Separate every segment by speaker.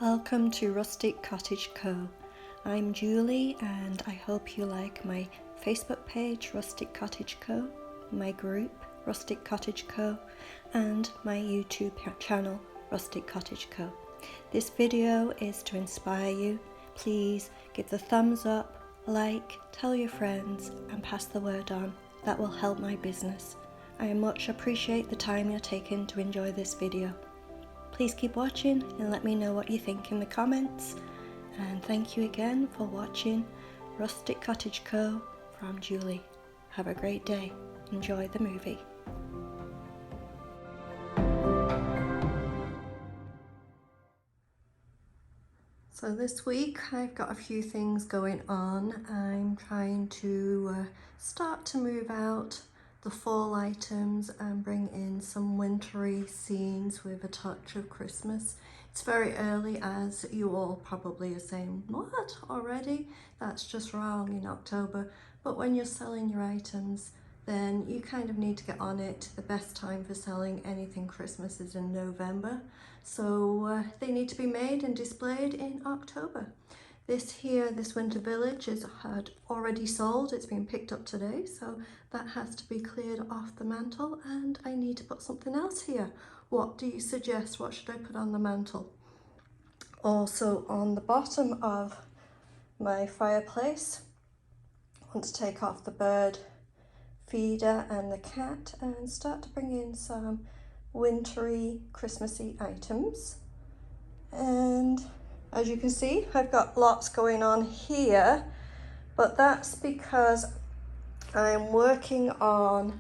Speaker 1: Welcome to Rustic Cottage Co. I'm Julie and I hope you like my Facebook page Rustic Cottage Co, my group Rustic Cottage Co and my YouTube channel Rustic Cottage Co. This video is to inspire you. Please give the thumbs up, like, tell your friends and pass the word on. That will help my business. I much appreciate the time you're taking to enjoy this video. Please keep watching and let me know what you think in the comments. And thank you again for watching Rustic Cottage Co. from Julie. Have a great day. Enjoy the movie. So this week I've got a few things going on. I'm trying to start to move out the fall items and bring in some wintry scenes with a touch of Christmas. It's very early, as you all probably are saying, what, already? That's just wrong in October. But when you're selling your items, then you kind of need to get on it. The best time for selling anything Christmas is in November. So they need to be made and displayed in October. This winter village had already sold. It's been picked up today, so that has to be cleared off the mantle, and I need to put something else here. What do you suggest? What should I put on the mantle? Also on the bottom of my fireplace, I want to take off the bird feeder and the cat and start to bring in some wintry Christmassy items. And as you can see, I've got lots going on here, but that's because I'm working on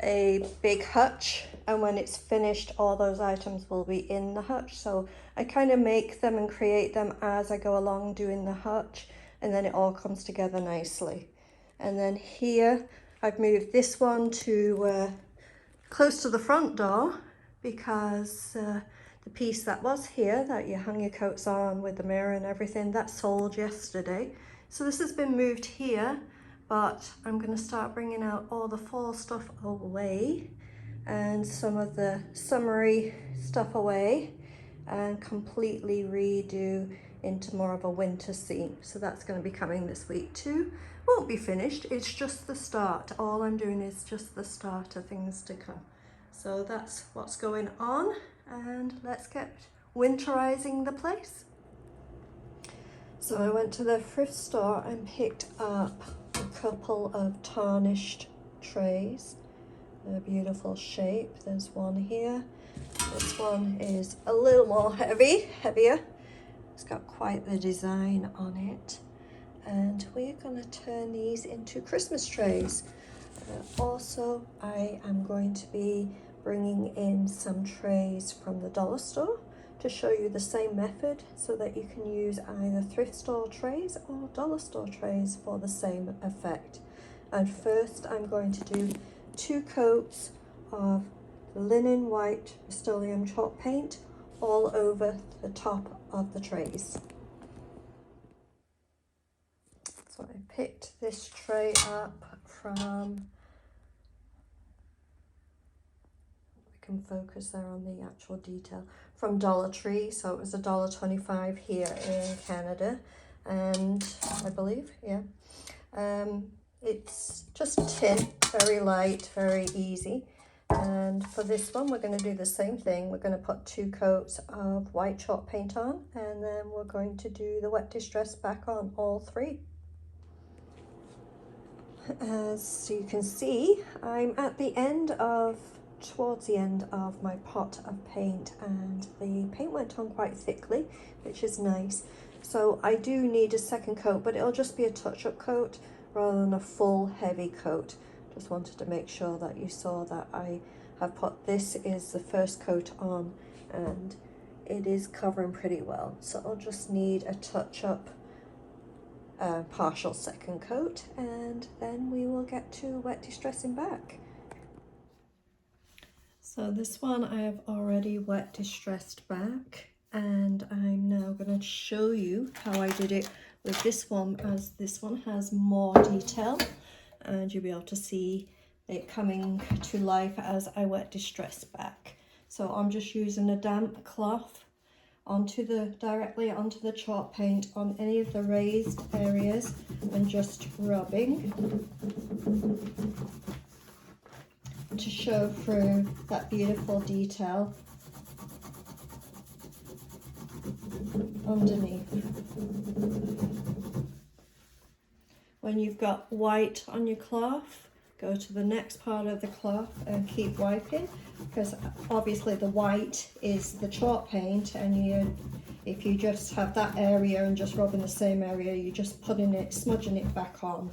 Speaker 1: a big hutch, and when it's finished, all those items will be in the hutch. So I kind of make them and create them as I go along doing the hutch, and then it all comes together nicely. And then here, I've moved this one to close to the front door because the piece that was here that you hung your coats on with the mirror and everything, that sold yesterday. So this has been moved here, but I'm going to start bringing out all the fall stuff away and some of the summery stuff away and completely redo into more of a winter scene. So that's going to be coming this week too. Won't be finished, it's just the start. All I'm doing is just the start of things to come. So that's what's going on, and let's get winterizing the place. So I went to the thrift store and picked up a couple of tarnished trays. They're a beautiful shape. There's one here. This one is a little more heavier. It's got quite the design on it. And we're going to turn these into Christmas trays. Also, I am going to be bringing in some trays from the dollar store to show you the same method so that you can use either thrift store trays or dollar store trays for the same effect. And first I'm going to do 2 coats of linen white Rust-Oleum chalk paint all over the top of the trays. So I picked this tray up from, focus there on the actual detail, from Dollar Tree. So it was $1.25 here in Canada, and I believe, yeah, it's just tin, very light, very easy. And for this one, we're going to do the same thing. We're going to put 2 coats of white chalk paint on, and then we're going to do the wet distress back on all 3. As you can see, I'm at the end of towards the end of my pot of paint, and the paint went on quite thickly, which is nice. So I do need a second coat, but it'll just be a touch-up coat rather than a full heavy coat. Just wanted to make sure that you saw that I have put this is the first coat on, and it is covering pretty well. So I'll just need a touch-up partial second coat, and then we will get to wet distressing back. So this one I have already wet distressed back, and I'm now going to show you how I did it with this one, as this one has more detail and you'll be able to see it coming to life as I wet distress back. So I'm just using a damp cloth directly onto the chalk paint on any of the raised areas and just rubbing to show through that beautiful detail underneath. When you've got white on your cloth, go to the next part of the cloth and keep wiping, because obviously the white is the chalk paint, and if you just have that area and just rub in the same area, you're just smudging it back on.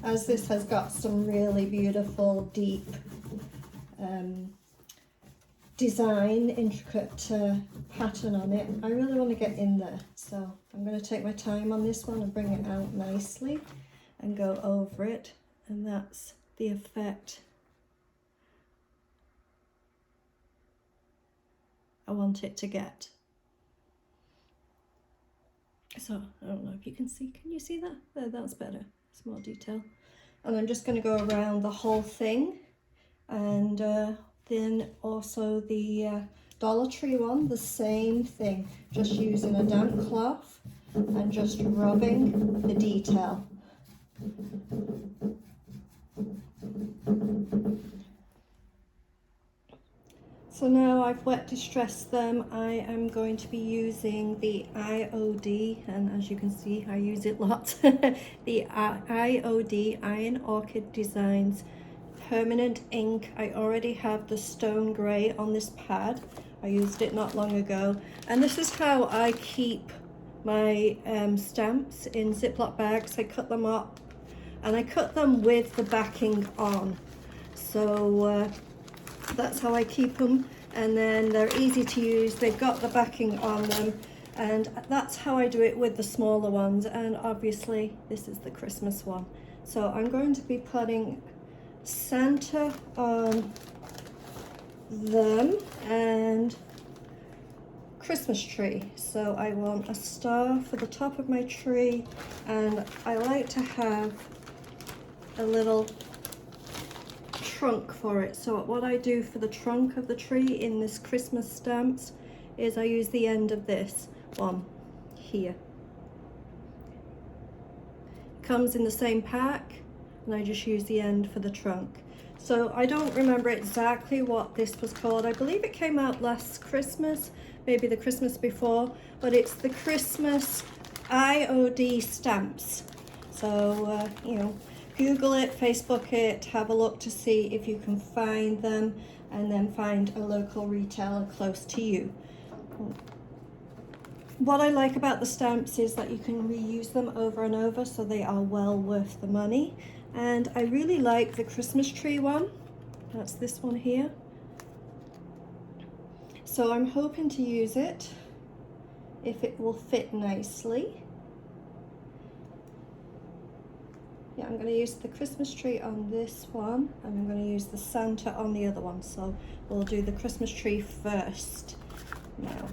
Speaker 1: As this has got some really beautiful, deep design, intricate pattern on it, I really want to get in there. So I'm going to take my time on this one and bring it out nicely and go over it. And that's the effect I want it to get. So I don't know if you can see, can you see that? There, that's better, it's more detail. And I'm just going to go around the whole thing, and then also the Dollar Tree one, the same thing, just using a damp cloth and just rubbing the detail. So now I've wet distressed them, I am going to be using the IOD, and as you can see I use it lots, the IOD Iron Orchid Designs permanent ink. I already have the stone grey on this pad. I used it not long ago, and this is how I keep my stamps in Ziploc bags. I cut them up, and I cut them with the backing on, so that's how I keep them, and then they're easy to use. They've got the backing on them, and that's how I do it with the smaller ones. And obviously this is the Christmas one, so I'm going to be putting Santa on them and Christmas tree. So I want a star for the top of my tree, and I like to have a little trunk for it. So what I do for the trunk of the tree in this Christmas stamps is I use the end of this one here. It comes in the same pack, and I just use the end for the trunk. So I don't remember exactly what this was called. I believe it came out last Christmas, maybe the Christmas before, but it's the Christmas IOD stamps. So you know, Google it, Facebook it, have a look to see if you can find them, and then find a local retailer close to you. What I like about the stamps is that you can reuse them over and over, so they are well worth the money. And I really like the Christmas tree one. That's this one here. So I'm hoping to use it if it will fit nicely. Yeah, I'm going to use the Christmas tree on this one, and I'm going to use the Santa on the other one. So we'll do the Christmas tree first now.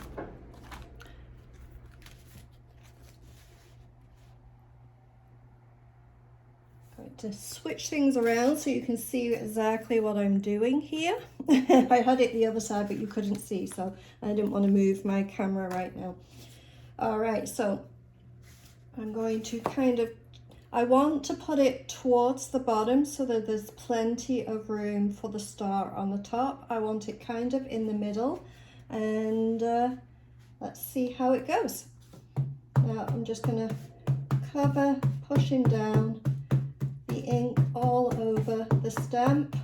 Speaker 1: Going to switch things around so you can see exactly what I'm doing here. I had it the other side, but you couldn't see, so I didn't want to move my camera right now. All right, so I'm going to I want to put it towards the bottom so that there's plenty of room for the star on the top. I want it kind of in the middle, and let's see how it goes. Now I'm just going to cover, pushing down the ink all over the stamp.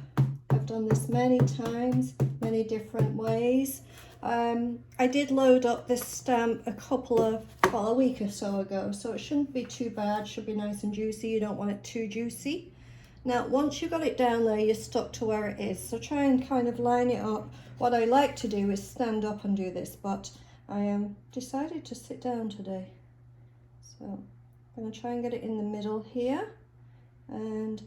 Speaker 1: I've done this many times, many different ways. I did load up this stamp a week or so ago, so it shouldn't be too bad. Should be nice and juicy. You don't want it too juicy. Now once you've got it down there, you're stuck to where it is, so try and kind of line it up. What I like to do is stand up and do this, but I decided to sit down today, so I'm going to try and get it in the middle here and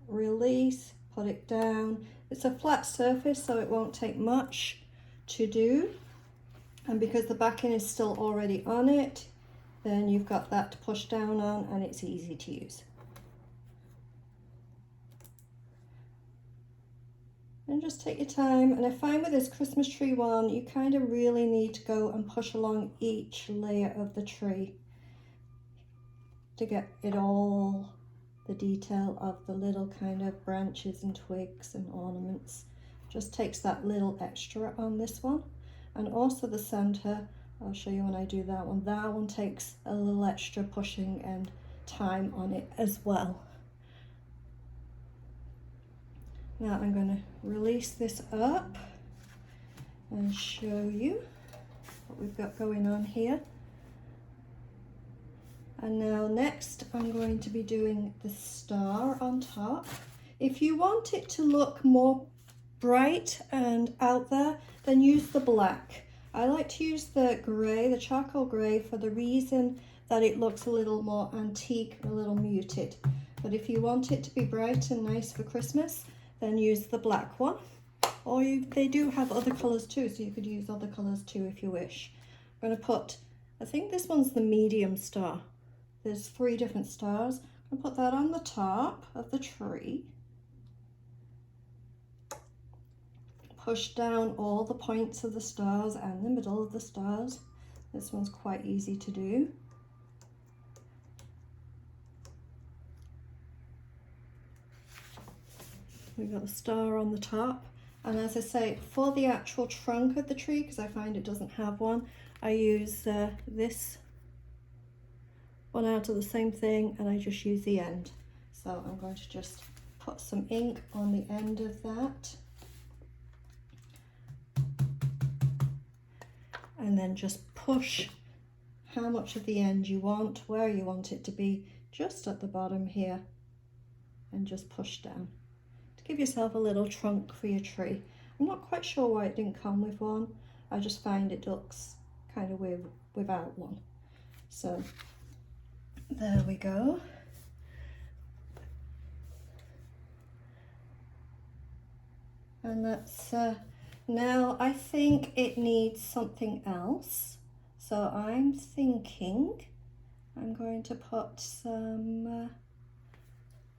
Speaker 1: release, put it down. It's a flat surface, so it won't take much to do, and because the backing is still already on it, then you've got that to push down on, and it's easy to use. And just take your time. And I find with this Christmas tree one, you kind of really need to go and push along each layer of the tree to get it all, the detail of the little kind of branches and twigs and ornaments. Just takes that little extra on this one. And also the center, I'll show you when I do that one. That one takes a little extra pushing and time on it as well. Now I'm going to release this up and show you what we've got going on here. And now next I'm going to be doing the star on top. If you want it to look more bright and out there, then use the black. I like to use the grey, the charcoal grey, for the reason that it looks a little more antique, a little muted. But if you want it to be bright and nice for Christmas, then use the black one. Or they do have other colours too, so you could use other colours too if you wish. I'm going to put, I think this one's the medium star. There's 3 different stars. I'm going to put that on the top of the tree. Push down all the points of the stars and the middle of the stars. This one's quite easy to do. We've got a star on the top, and as I say, for the actual trunk of the tree, because I find it doesn't have one, I use this one out of the same thing, and I just use the end. So I'm going to just put some ink on the end of that, and then just push how much of the end you want, where you want it to be, just at the bottom here, and just push down. Give yourself a little trunk for your tree. I'm not quite sure why it didn't come with one. I just find it looks kind of weird without one. So there we go. And that's now I think it needs something else. So I'm thinking I'm going to put some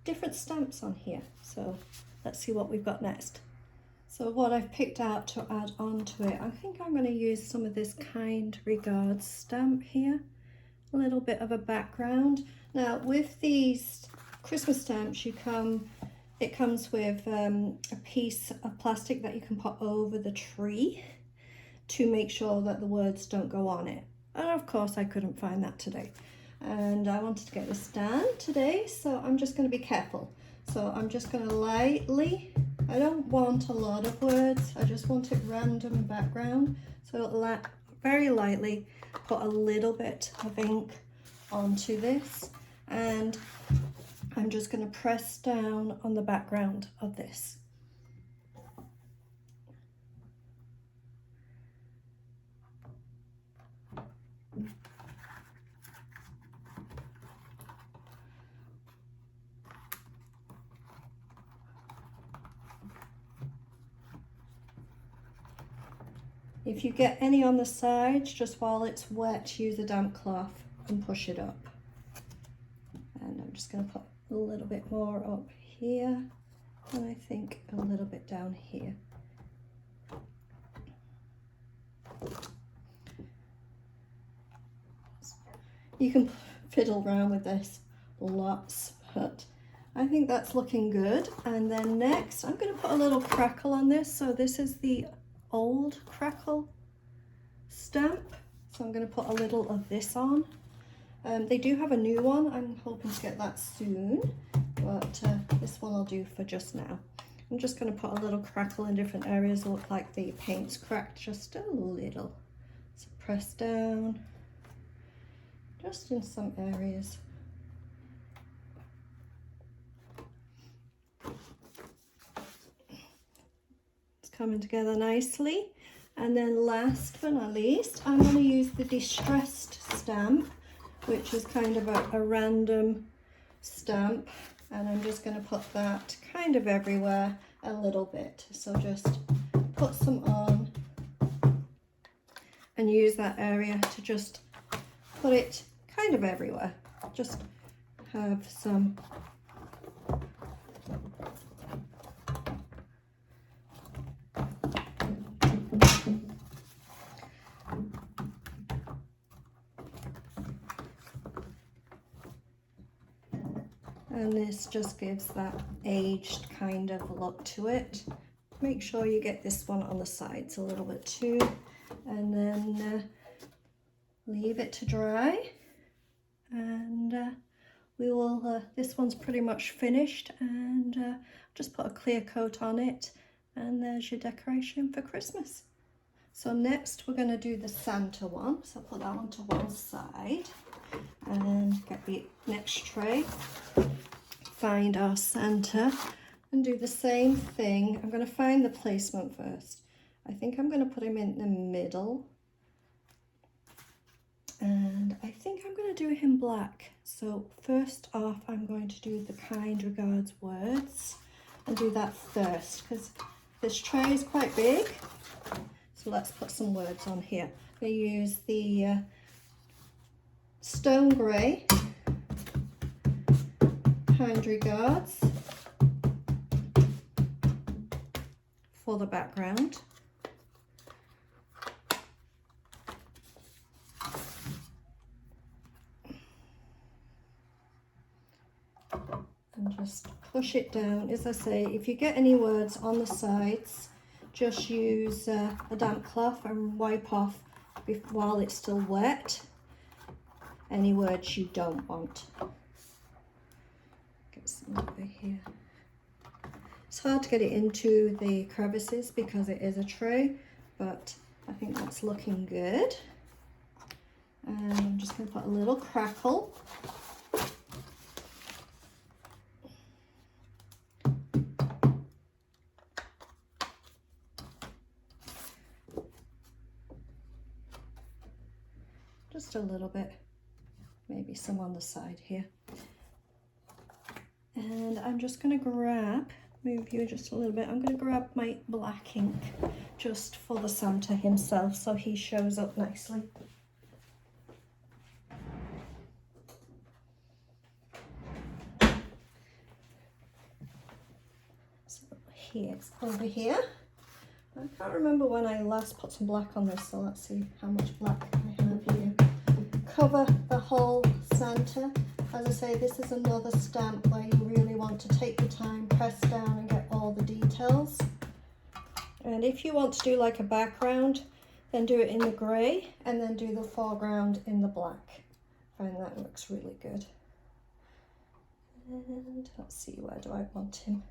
Speaker 1: different stamps on here. So let's see what we've got next. So what I've picked out to add on to it, I think I'm going to use some of this Kind Regards stamp here. A little bit of a background. Now with these Christmas stamps, it comes with a piece of plastic that you can put over the tree to make sure that the words don't go on it. And of course I couldn't find that today. And I wanted to get the stand today, so I'm just going to be careful. So I'm just going to lightly, I don't want a lot of words, I just want it random background. So very lightly put a little bit of ink onto this, and I'm just going to press down on the background of this. If you get any on the sides, just while it's wet, use a damp cloth and push it up. And I'm just going to put a little bit more up here, and I think a little bit down here. You can fiddle around with this lots, but I think that's looking good. And then next, I'm going to put a little crackle on this. So this is the old Crackle Stamp, so I'm going to put a little of this on. They do have a new one. I'm hoping to get that soon, but this one I'll do for just now. I'm just going to put a little crackle in different areas. Look like the paint's cracked just a little. So press down just in some areas. Coming together nicely. And then last but not least, I'm going to use the Distressed stamp, which is kind of a random stamp, and I'm just going to put that kind of everywhere a little bit. So just put some on and use that area to just put it kind of everywhere. Just have some and this just gives that aged kind of look to it. Make sure you get this one on the sides a little bit too, and then leave it to dry, and we will, this one's pretty much finished, and just put a clear coat on it, and there's your decoration for Christmas. So next we're going to do the Santa one, so put that one to one side and get the next tray, find our Santa and do the same thing. I'm going to find the placement first. I think I'm going to put him in the middle, and I think I'm going to do him black. So first off, I'm going to do the kind regards words and do that first, because this tray is quite big. So let's put some words on here. We use the stone grey kind regards for the background. And just push it down. As I say, if you get any words on the sides, just use a damp cloth and wipe off while it's still wet any words you don't want. Get some over here. It's hard to get it into the crevices because it is a tray, but I think that's looking good. And I'm just going to put a little crackle. Just a little bit, maybe some on the side here. And I'm just going to grab, move you just a little bit, I'm going to grab my black ink just for the Santa himself so he shows up nicely. So here, it's over here. I can't remember when I last put some black on this, so let's see how much black I have here. Cover the whole Santa. As I say, this is another stamp where you really want to take your time, press down and get all the details. And if you want to do like a background, then do it in the grey and then do the foreground in the black. I find that looks really good. And let's see, where do I want him?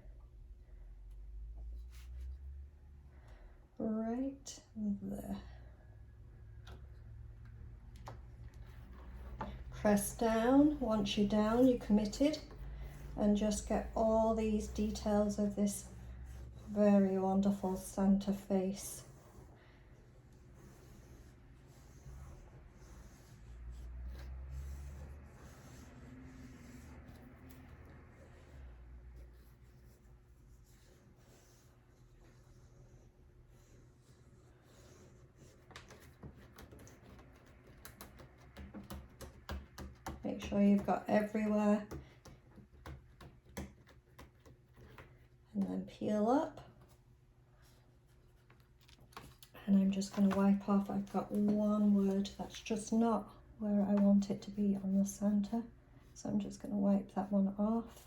Speaker 1: Right there. Press down. Once you're down, you're committed, and just get all these details of this very wonderful Santa face. Make sure you've got everywhere, and then peel up. And I'm just going to wipe off. I've got one word that's just not where I want it to be on the Santa, so I'm just going to wipe that one off,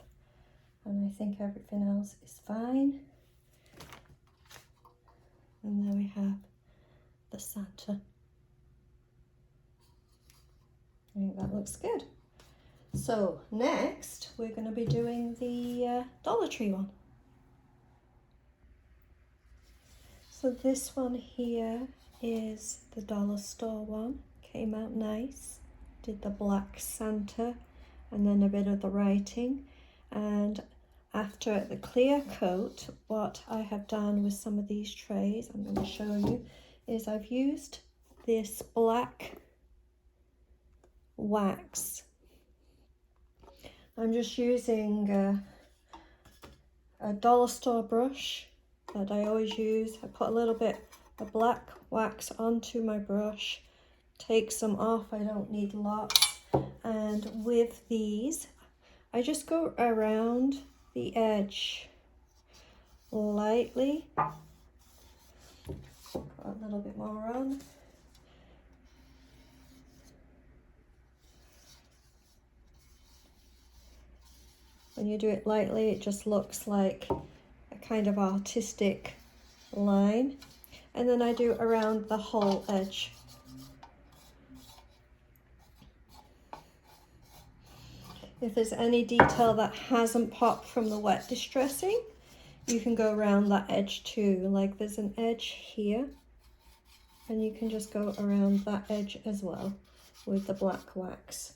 Speaker 1: and I think everything else is fine. And there we have the Santa. I think that looks good. So next we're going to be doing the Dollar Tree one. So this one here is the dollar store one. Came out nice. Did the black Santa and then a bit of the writing. And after the clear coat, what I have done with some of these trays, I'm going to show you, is I've used this black wax. I'm just using a dollar store brush that I always use. I put a little bit of black wax onto my brush, take some off, I don't need lots, and with these I just go around the edge lightly, put a little bit more on. When you do it lightly, it just looks like a kind of artistic line. And then I do around the whole edge. If there's any detail that hasn't popped from the wet distressing, you can go around that edge too. Like there's an edge here, and you can just go around that edge as well with the black wax.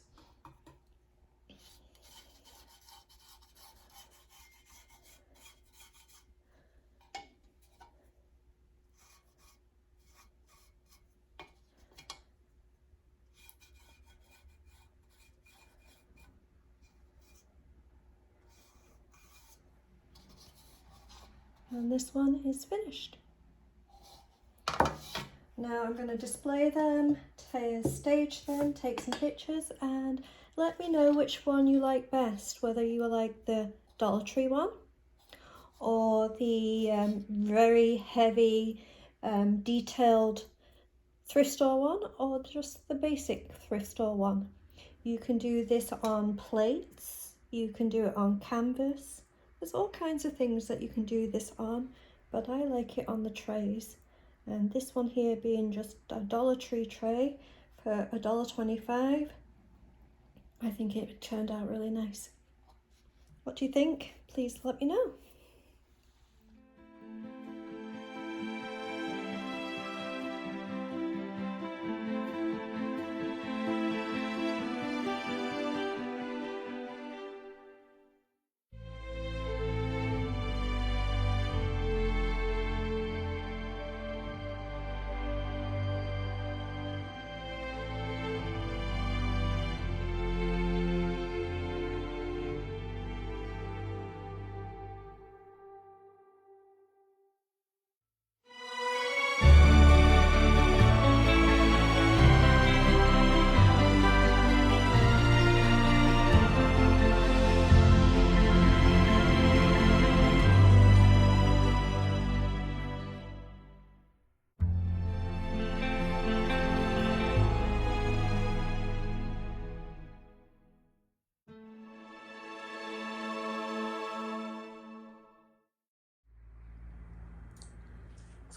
Speaker 1: And this one is finished. Now I'm going to display them, stage them, take some pictures, and let me know which one you like best, whether you like the Dollar Tree one or the very heavy detailed thrift store one, or just the basic thrift store one. You can do this on plates, you can do it on canvas. There's all kinds of things that you can do this on, but I like it on the trays. And this one here being just a Dollar Tree tray for $1.25. I think it turned out really nice. What do you think? Please let me know.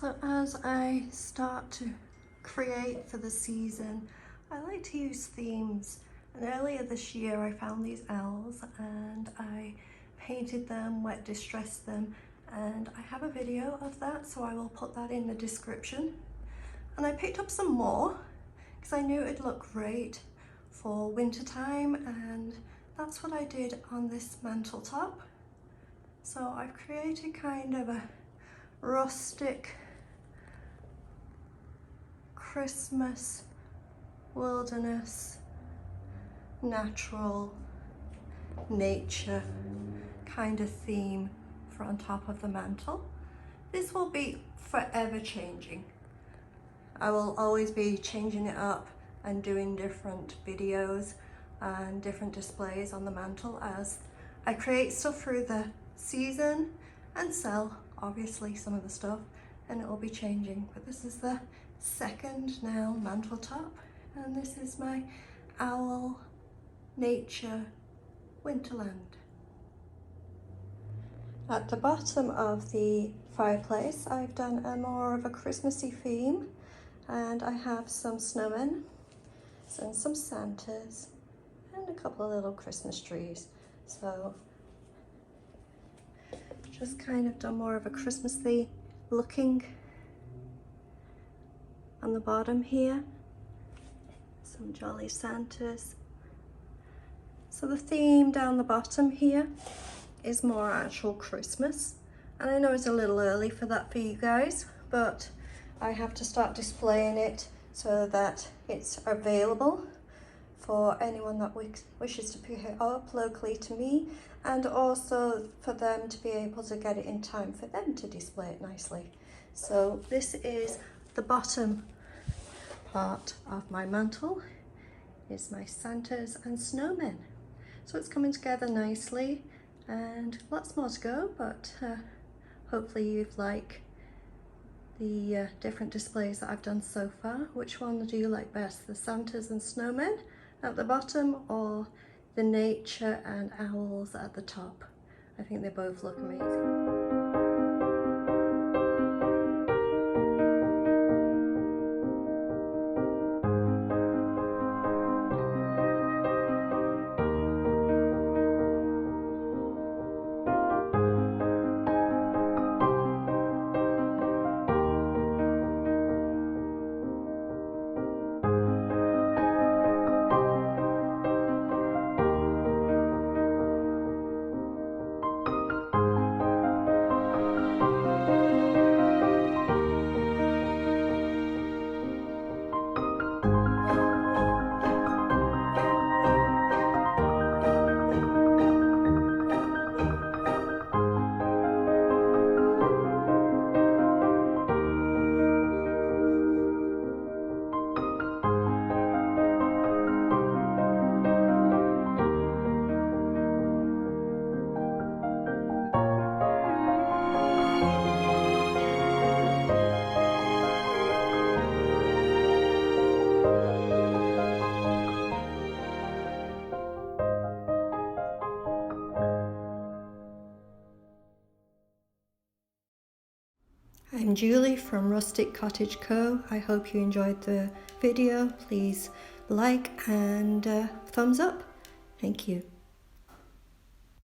Speaker 1: So as I start to create for the season, I like to use themes. And earlier this year I found these owls and I painted them, wet distressed them, and I have a video of that, so I will put that in the description. And I picked up some more because I knew it'd look great for winter time, and that's what I did on this mantle top. So I've created kind of a rustic Christmas, wilderness, natural, nature kind of theme for on top of the mantle. This will be forever changing. I will always be changing it up and doing different videos and different displays on the mantle as I create stuff through the season and sell obviously some of the stuff, and it will be changing. But this is the second now mantle top, and this is my owl nature winterland. At the bottom of the fireplace I've done a more of a Christmassy theme, and I have some snowmen and some Santas and a couple of little Christmas trees. So just kind of done more of a Christmassy looking on the bottom here. Some jolly Santas. So the theme down the bottom here is more actual Christmas. And I know it's a little early for that for you guys, but I have to start displaying it so that it's available for anyone that wishes to pick it up locally to me, and also for them to be able to get it in time for them to display it nicely. So this is the bottom part of my mantle, is my Santas and snowmen. So it's coming together nicely and lots more to go, but hopefully you've liked the different displays that I've done so far. Which one do you like best, the Santas and snowmen at the bottom or the nature and owls at the top. I think they both look amazing. I'm Julie from Rustic Cottage Co. I hope you enjoyed the video. Please like and thumbs up. Thank you.